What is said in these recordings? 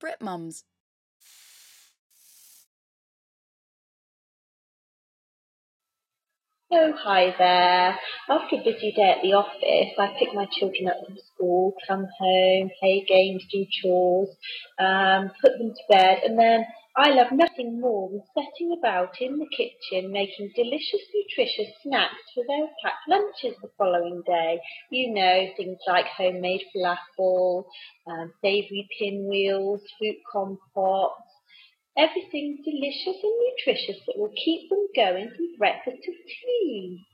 BritMums. Oh, hi there. After a busy day at the office, I pick my children up from school, come home, play games, do chores, put them to bed, and then I love nothing more than setting about in the kitchen making delicious, nutritious snacks for their packed lunches the following day. You know, things like homemade falafel, savoury pinwheels, fruit compotes. Everything delicious and nutritious that will keep them going from breakfast to tea.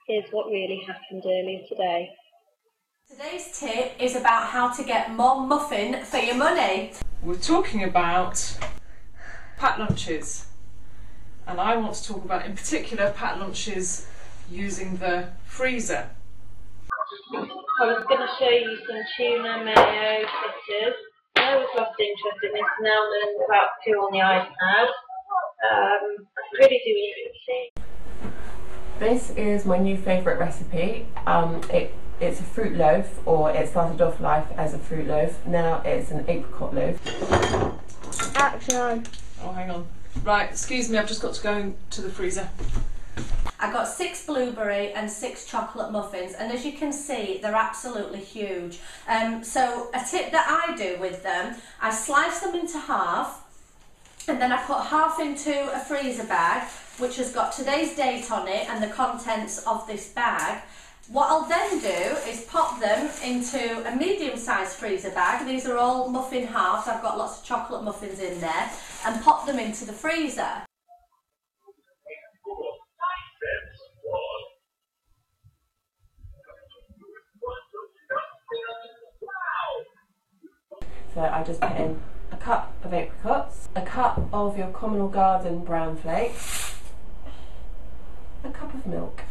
Here's what really happened earlier today. Today's tip is about how to get more muffin for your money. We're talking about packed lunches, and I want to talk about in particular packed lunches using the freezer. I was going to show you some tuna mayo fritters. I was lost interest in this, now learned about two on the iPad. I really do need to see. This is my new favourite recipe. It's a fruit loaf, or it started off life as a fruit loaf. Now it's an apricot loaf. Action! Oh, hang on. Right, excuse me, I've just got to go to the freezer. I got 6 blueberry and 6 chocolate muffins, and as you can see, they're absolutely huge. So a tip that I do with them, I slice them into half, and then I put half into a freezer bag, which has got today's date on it and the contents of this bag. What I'll then do is pop them into a medium-sized freezer bag. These are all muffin halves. I've got lots of chocolate muffins in there, and pop them into the freezer. So I just put in a cup of apricots, a cup of your common or garden brown flakes, a cup of milk.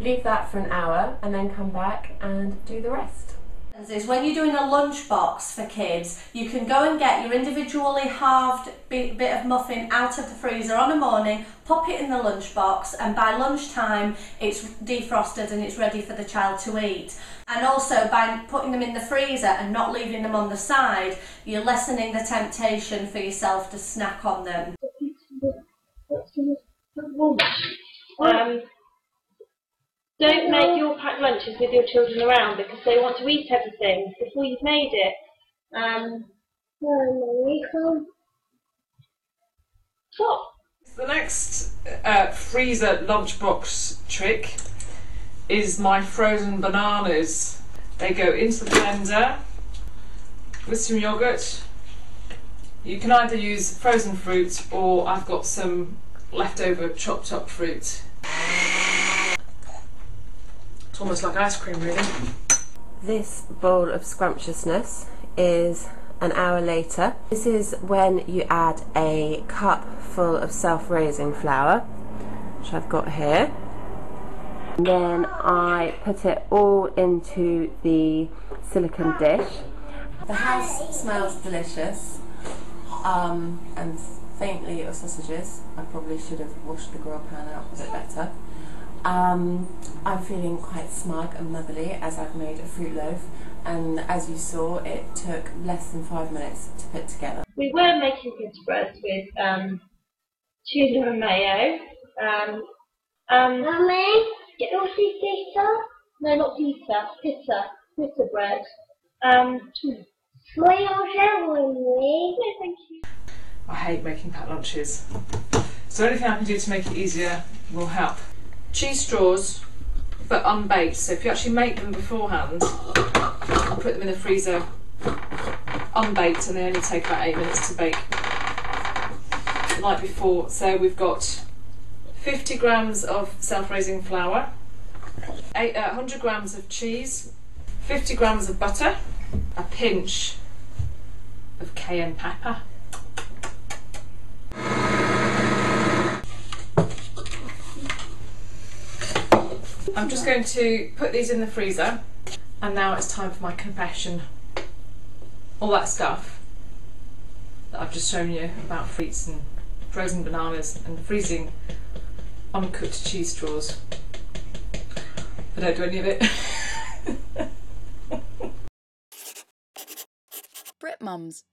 Leave that for an hour and then come back and do the rest. Is when you're doing a lunchbox for kids, you can go and get your individually halved bit of muffin out of the freezer on a morning, pop it in the lunchbox, and by lunchtime it's defrosted and it's ready for the child to eat. And also by putting them in the freezer and not leaving them on the side, you're lessening the temptation for yourself to snack on them. Don't make your packed lunches with your children around because they want to eat everything before you've made it. Stop. The next freezer lunchbox trick is my frozen bananas. They go into the blender with some yogurt. You can either use frozen fruit, or I've got some leftover chopped up fruit. It's almost like ice cream, really. This bowl of scrumptiousness is an hour later. This is when you add a cup full of self-raising flour, which I've got here. And then I put it all into the silicone dish. The house smells delicious, and faintly of sausages. I probably should have washed the grill pan out a bit better. I'm feeling quite smug and motherly as I've made a fruit loaf, and as you saw, it took less than 5 minutes to put together. We were making pita breads with tuna and mayo. Mummy, get your pizza? No, not pizza. Pita bread. Will you share with me? No, thank you. I hate making packed lunches, so anything I can do to make it easier will help. Cheese straws, but unbaked, so if you actually make them beforehand, put them in the freezer unbaked, and they only take about 8 minutes to bake the night before. So we've got 50 grams of self-raising flour, 100 grams of cheese, 50 grams of butter, a pinch of cayenne pepper, I'm just going to put these in the freezer, and now it's time for my confession. All that stuff that I've just shown you about fruits and frozen bananas and freezing uncooked cheese straws I don't do any of it. BritMums.